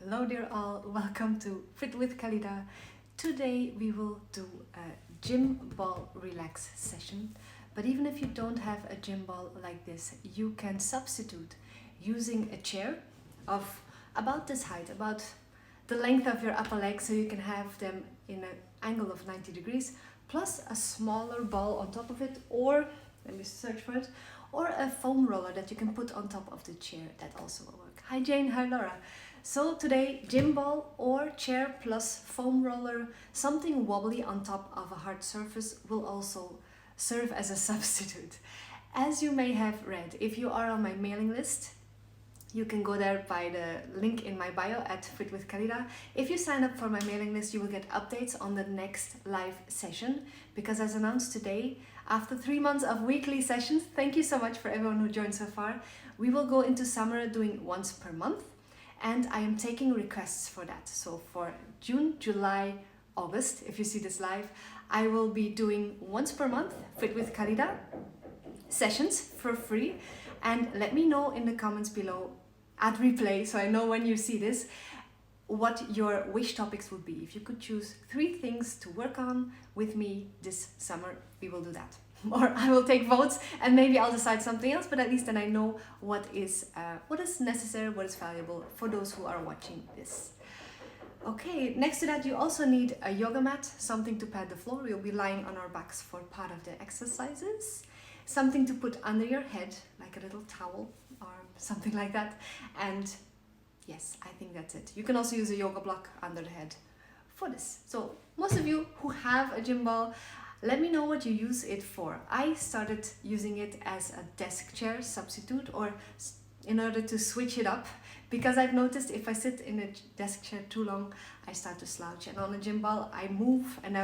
Hello dear all, welcome to Fit with Khalida. Today we will do a gym ball relax session. But even if you don't have a gym ball like this, you can substitute using a chair of about this height, about the length of your upper leg, so you can have them in an angle of 90 degrees, plus a smaller ball on top of it, or, let me search for it, or a foam roller that you can put on top of the chair. That also will work. Hi Jane, hi Laura. So today, gym ball or chair plus foam roller, something wobbly on top of a hard surface will also serve as a substitute. As you may have read, if you are on my mailing list, you can go there by the link in my bio at Fit with Khalida. If you sign up for my mailing list, you will get updates on the next live session, because as announced today, after 3 months of weekly sessions, thank you so much for everyone who joined so far, we will go into summer doing once per month. And I am taking requests for that. So for June, July, August, if you see this live, I will be doing once per month Fit with Khalida sessions for free. And let me know in the comments below at replay, so I know when you see this, what your wish topics would be. If you could choose 3 things to work on with me this summer, we will do that. Or I will take votes and maybe I'll decide something else, but at least then I know what is necessary, what is valuable for those who are watching this. Okay, next to that you also need a yoga mat, something to pad the floor. We'll be lying on our backs for part of the exercises. Something to put under your head, like a little towel or something like that. And yes, I think that's it. You can also use a yoga block under the head for this. So most of you who have a gym ball, let me know what you use it for. I started using it as a desk chair substitute, or in order to switch it up, because I've noticed if I sit in a desk chair too long, I start to slouch. And on a gym ball, I move and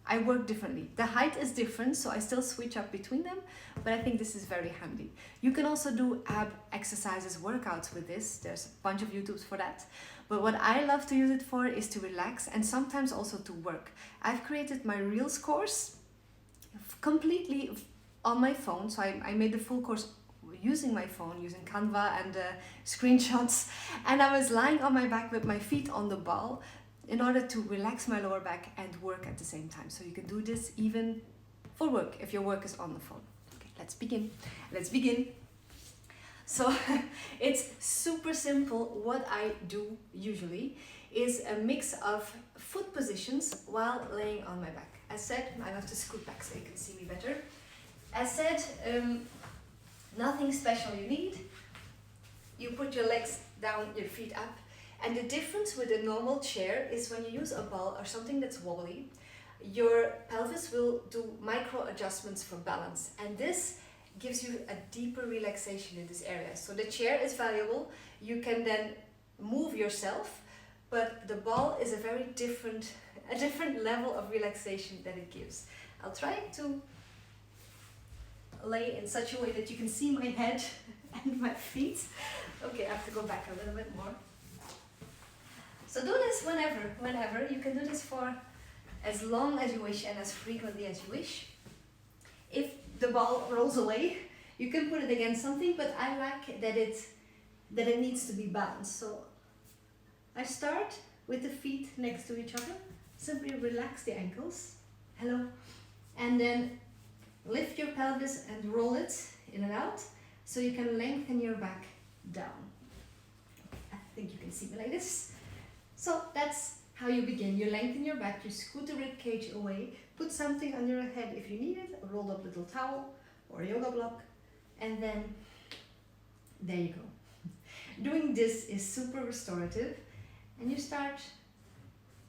I work differently. The height is different, so I still switch up between them, but I think this is very handy. You can also do ab exercises, workouts with this. There's a bunch of YouTubes for that. But what I love to use it for is to relax and sometimes also to work. I've created my Reels course completely on my phone, so I made the full course using my phone, using Canva and screenshots, and I was lying on my back with my feet on the ball in order to relax my lower back and work at the same time. So you can do this even for work if your work is on the phone. Okay, let's begin. So it's super simple. What I do usually is a mix of foot positions while laying on my back. As said, I have to scoot back so you can see me better. As said, nothing special you need. You put your legs down, your feet up. And the difference with a normal chair is when you use a ball or something that's wobbly, your pelvis will do micro adjustments for balance. And this gives you a deeper relaxation in this area. So the chair is valuable. You can then move yourself, but the ball is a very different level of relaxation that it gives. I'll try to lay in such a way that you can see my head and my feet. Okay, I have to go back a little bit more. So do this whenever. You can do this for as long as you wish and as frequently as you wish. If the ball rolls away, you can put it against something, but I like that it needs to be balanced. So I start with the feet next to each other. Simply relax the ankles. Hello. And then lift your pelvis and roll it in and out so you can lengthen your back down. I think you can see me like this. So that's how you begin. You lengthen your back, you scoot the rib cage away, put something under your head if you need it, a rolled up little towel or a yoga block, and then there you go. Doing this is super restorative, and you start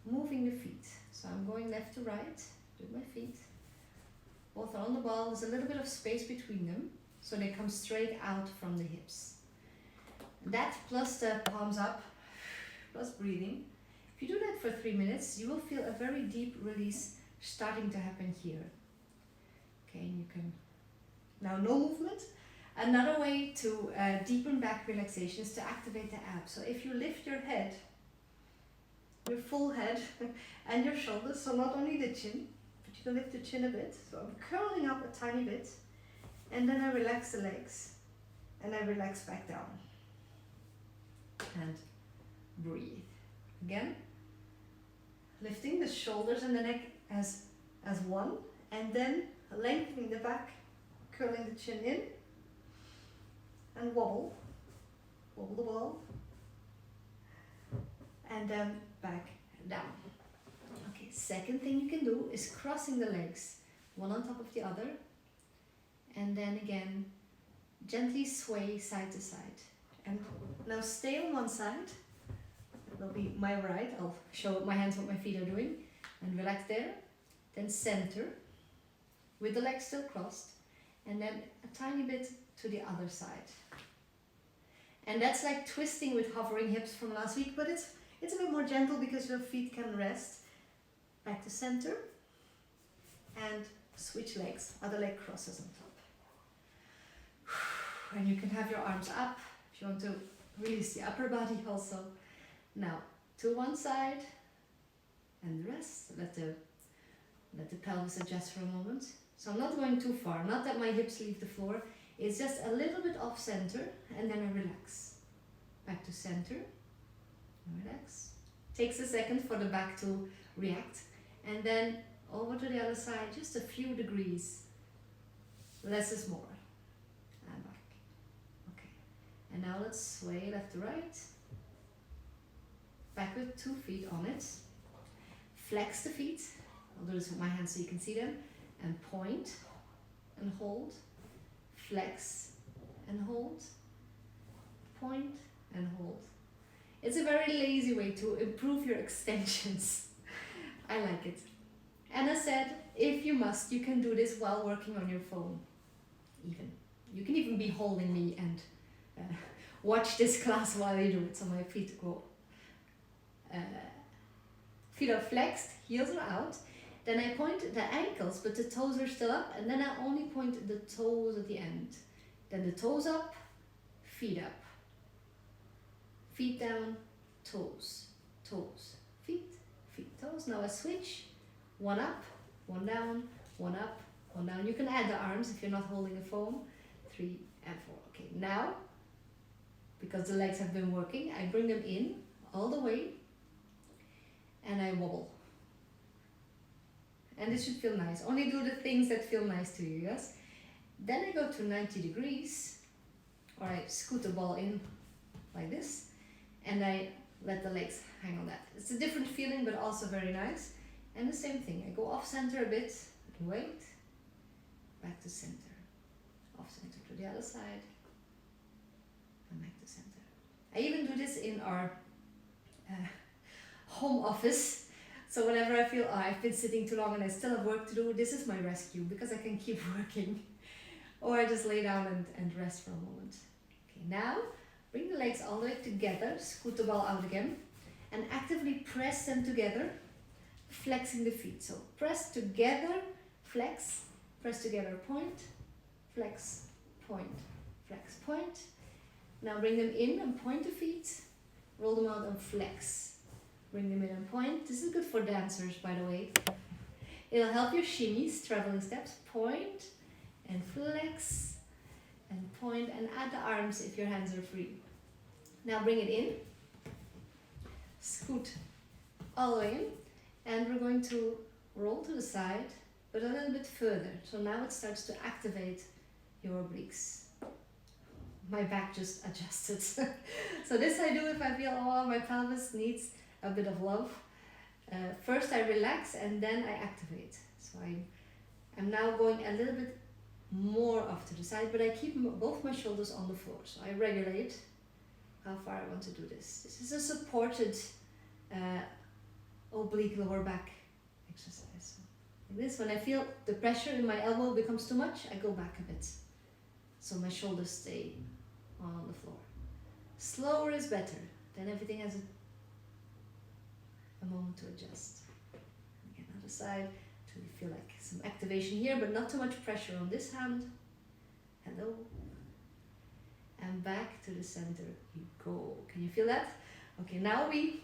moving the feet. So I'm going left to right with my feet. Both are on the ball. There's a little bit of space between them, so they come straight out from the hips. That plus the palms up, plus breathing. If you do that for 3 minutes, you will feel a very deep release starting to happen here. Okay, and you can, now no movement. Another way to deepen back relaxation is to activate the abs. So if you lift your head, your full head and your shoulders, so not only the chin, but you can lift the chin a bit. So I'm curling up a tiny bit, and then I relax the legs and I relax back down. And breathe. Again, lifting the shoulders and the neck as one, and then lengthening the back, curling the chin in, and wobble the ball, and then back down. Okay, second thing you can do is crossing the legs, one on top of the other, and then again, gently sway side to side. And now stay on one side, it will be my right, I'll show my hands what my feet are doing, and relax there, then center, with the legs still crossed, and then a tiny bit to the other side. And that's like twisting with hovering hips from last week, but it's a bit more gentle because your feet can rest. Back to center, and switch legs, other leg crosses on top. And you can have your arms up if you want to release the upper body also. Now to one side and rest. Let the pelvis adjust for a moment. So I'm not going too far, not that my hips leave the floor, it's just a little bit off center, and then I relax. Back to center, relax. Takes a second for the back to react, and then over to the other side, just a few degrees. Less is more. And back. Okay. And now let's sway left to right. Back with 2 feet on it. Flex the feet. I'll do this with my hands so you can see them. And point and hold. Flex and hold. Point and hold. It's a very lazy way to improve your extensions. I like it. And I said, if you must, you can do this while working on your phone. Even. You can even be holding me and watch this class while you do it. So my feet go. Feet are flexed, heels are out. Then I point the ankles, but the toes are still up. And then I only point the toes at the end. Then the toes up, feet up. Feet down, toes, toes, feet, feet, toes. Now I switch. 1 up, 1 down, 1 up, 1 down. You can add the arms if you're not holding a phone. 3 and 4. Okay, now, because the legs have been working, I bring them in all the way and I wobble. And this should feel nice. Only do the things that feel nice to you, yes? Then I go to 90 degrees, or I scoot the ball in like this, and I let the legs hang on that. It's a different feeling, but also very nice. And the same thing, I go off center a bit, wait, back to center, off center to the other side, and back to center. I even do this in our home office. So whenever I feel, I've been sitting too long and I still have work to do, this is my rescue, because I can keep working. Or I just lay down and rest for a moment. Okay, now bring the legs all the way together, scoot the ball out again, and actively press them together, flexing the feet. So press together, flex, press together, point, flex, point, flex, point. Now bring them in and point the feet, roll them out and flex. Bring them in and point. This is good for dancers, by the way. It'll help your shimmies, traveling steps. Point and flex and point, and add the arms if your hands are free. Now bring it in. Scoot all the way in. And we're going to roll to the side, but a little bit further. So now it starts to activate your obliques. My back just adjusted. So this I do if I feel, oh, my pelvis needs a bit of love. First I relax and then I activate. So I'm now going a little bit more off to the side, but I keep both my shoulders on the floor. So I regulate how far I want to do this. This is a supported oblique lower back exercise. So like this, when I feel the pressure in my elbow becomes too much, I go back a bit. So my shoulders stay on the floor. Slower is better. Then everything has a moment to adjust. Again, other side, to feel like some activation here, but not too much pressure on this hand. Hello. And back to the center you go. Can you feel that? Okay, now we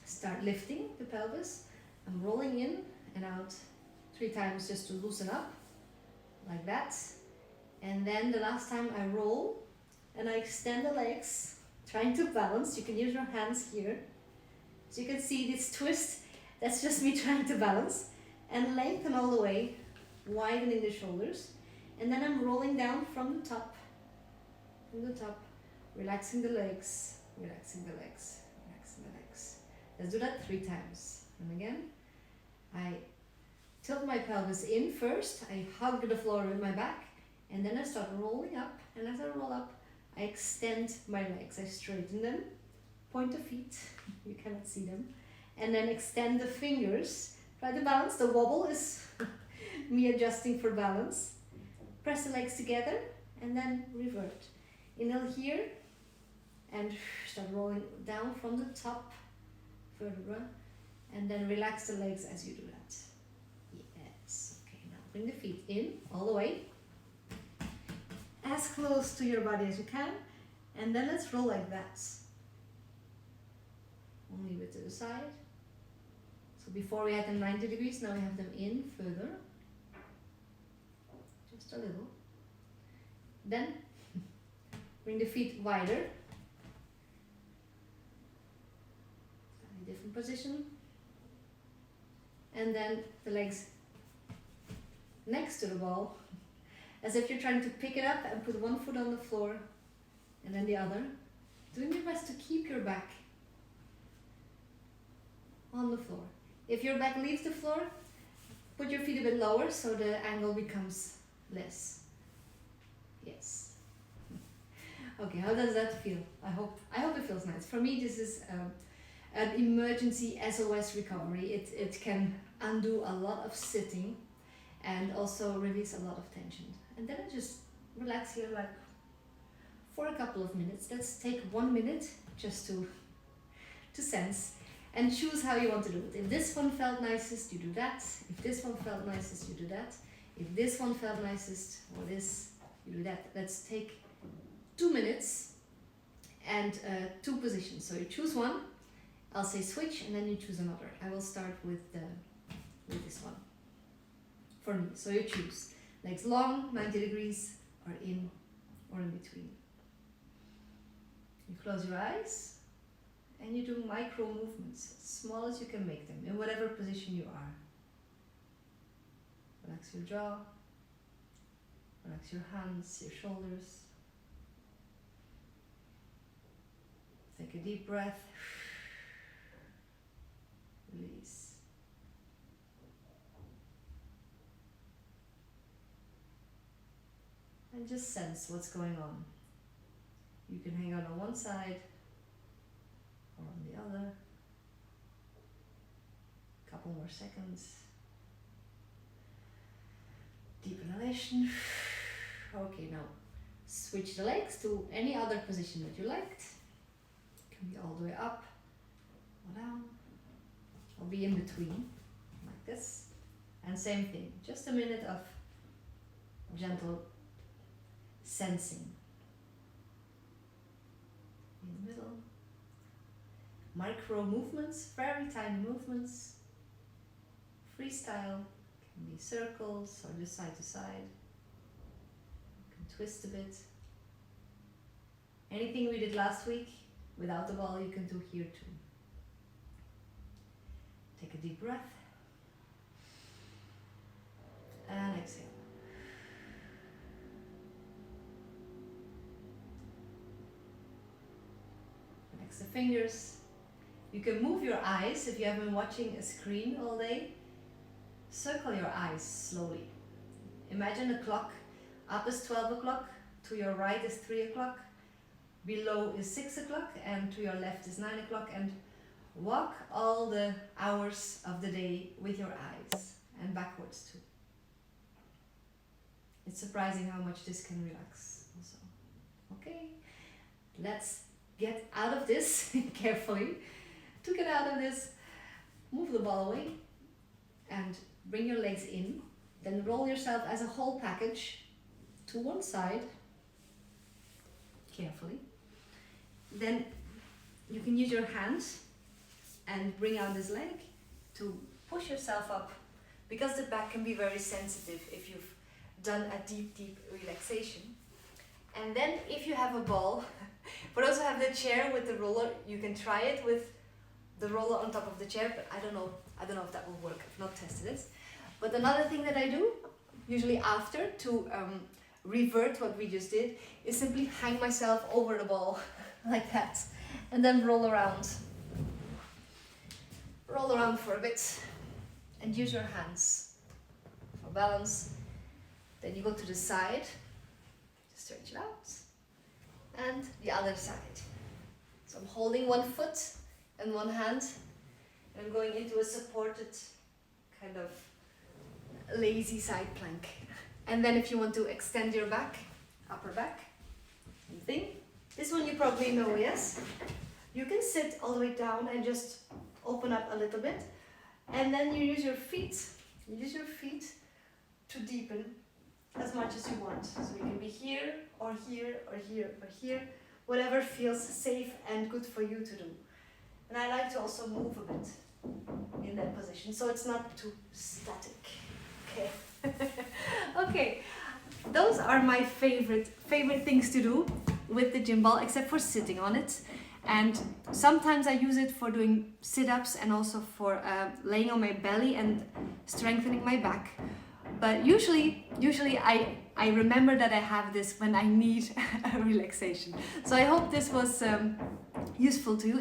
start lifting the pelvis. I'm rolling in and out 3 times just to loosen up, like that. And then the last time I roll and I extend the legs, trying to balance. You can use your hands here. So you can see this twist, that's just me trying to balance. And lengthen all the way, widening the shoulders. And then I'm rolling down from the top, relaxing the legs, relaxing the legs, relaxing the legs. Let's do that 3 times. And again, I tilt my pelvis in first, I hug the floor with my back, and then I start rolling up, and as I roll up, I extend my legs, I straighten them, point the feet, you cannot see them, and then extend the fingers, try to balance. The wobble is me adjusting for balance. Press the legs together, and then revert. Inhale here, and start rolling down from the top vertebra, and then relax the legs as you do that. Yes, okay, now bring the feet in all the way, as close to your body as you can, and then let's roll like that. Only with to the side. So before we had them 90 degrees, now we have them in further, just a little. Then bring the feet wider, slightly different position, and then the legs next to the ball, as if you're trying to pick it up and put one foot on the floor and then the other, doing your best to keep your back on the floor. If your back leaves the floor, put your feet a bit lower so the angle becomes less. Yes. Okay, how does that feel? I hope it feels nice. For me, this is an emergency SOS recovery. It can undo a lot of sitting and also release a lot of tension. And then I just relax here like for a couple of minutes. Let's take 1 minute just to sense and choose how you want to do it. If this one felt nicest, you do that. If this one felt nicest, you do that. If this one felt nicest, or this, you do that. Let's take 2 minutes and 2 positions. So you choose one, I'll say switch, and then you choose another. I will start with this one for me. So you choose legs long, 90 degrees, or in between. You close your eyes and you do micro movements, as small as you can make them, in whatever position you are. Relax your jaw, relax your hands, your shoulders. Take a deep breath, release. And just sense what's going on. You can hang out on one side or on the other. Couple more seconds. Deep inhalation. Okay, now switch the legs to any other position that you liked. Can be all the way up or down, or be in between, like this. And same thing, just a minute of gentle sensing. In the middle. Micro movements, very tiny movements. Freestyle, can be circles or just side to side. You can twist a bit. Anything we did last week without the ball, you can do here too. Take a deep breath. And exhale. Relax the fingers. You can move your eyes if you have been watching a screen all day. Circle your eyes slowly. Imagine a clock. Up is 12 o'clock, to your right is 3 o'clock, below is 6 o'clock, and to your left is 9 o'clock, and walk all the hours of the day with your eyes, and backwards too. It's surprising how much this can relax also. Okay, let's get out of this carefully. To get out of this, move the ball away and bring your legs in. Then roll yourself as a whole package to one side, carefully. Then you can use your hands and bring out this leg to push yourself up, because the back can be very sensitive if you've done a deep relaxation. And then if you have a ball, for those who have the chair with the roller, you can try it with the roller on top of the chair, but I don't know if that will work. I've not tested it. But another thing that I do, usually after, to revert what we just did, is simply hang myself over the ball like that, and then roll around. Roll around for a bit, and use your hands for balance. Then you go to the side, stretch it out, and the other side. So I'm holding one foot and one hand, and I'm going into a supported kind of lazy side plank. And then if you want to extend your back, upper back, same thing. This one you probably know, yes? You can sit all the way down and just open up a little bit, and then you use your feet to deepen as much as you want. So you can be here or here or here or here, whatever feels safe and good for you to do. And I like to also move a bit in that position, so it's not too static. Okay. Okay, those are my favorite things to do with the gym ball, except for sitting on it. And sometimes I use it for doing sit-ups and also for laying on my belly and strengthening my back. But usually I remember that I have this when I need a relaxation. So I hope this was useful to you.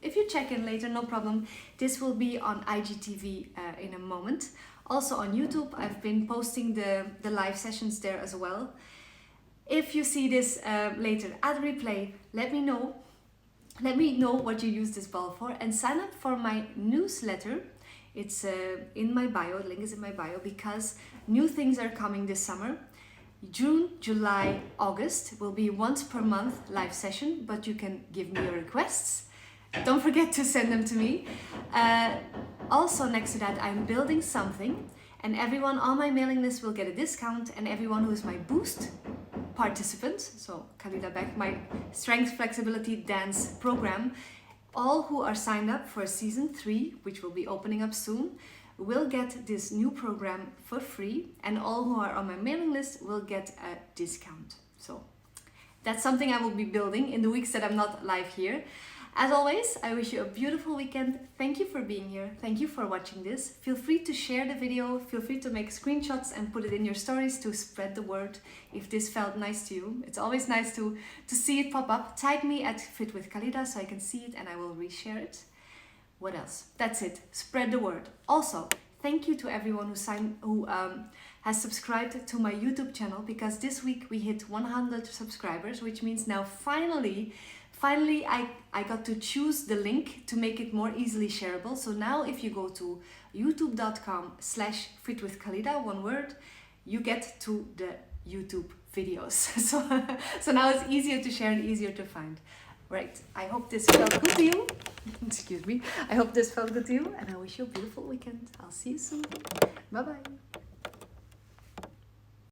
If you check in later, no problem. This will be on IGTV in a moment. Also on YouTube, I've been posting the live sessions there as well. If you see this later at replay, let me know. Let me know what you use this ball for, and sign up for my newsletter. It's in my bio, the link is in my bio, because new things are coming this summer. June, July, August will be once per month live session, but you can give me your requests. Don't forget to send them to me. Also next to that, I'm building something, and everyone on my mailing list will get a discount, and everyone who is my Boost participant, so Khalida Beck, my strength flexibility dance program, all who are signed up for season 3, which will be opening up soon, will get this new program for free, and all who are on my mailing list will get a discount. So that's something I will be building in the weeks that I'm not live here. As always, I wish you a beautiful weekend. Thank you for being here. Thank you for watching this. Feel free to share the video. Feel free to make screenshots and put it in your stories to spread the word if this felt nice to you. It's always nice to see it pop up. Tag me at Fit with Khalida so I can see it and I will reshare it. What else? That's it. Spread the word. Also, thank you to everyone who has subscribed to my YouTube channel, because this week we hit 100 subscribers, which means now finally I got to choose the link to make it more easily shareable. So now if you go to youtube.com/fitwithkhalida, one word, you get to the YouTube videos. So now it's easier to share and easier to find. Right, I hope this felt good to you. Excuse me. I hope this felt good to you, and I wish you a beautiful weekend. I'll see you soon. Bye-bye.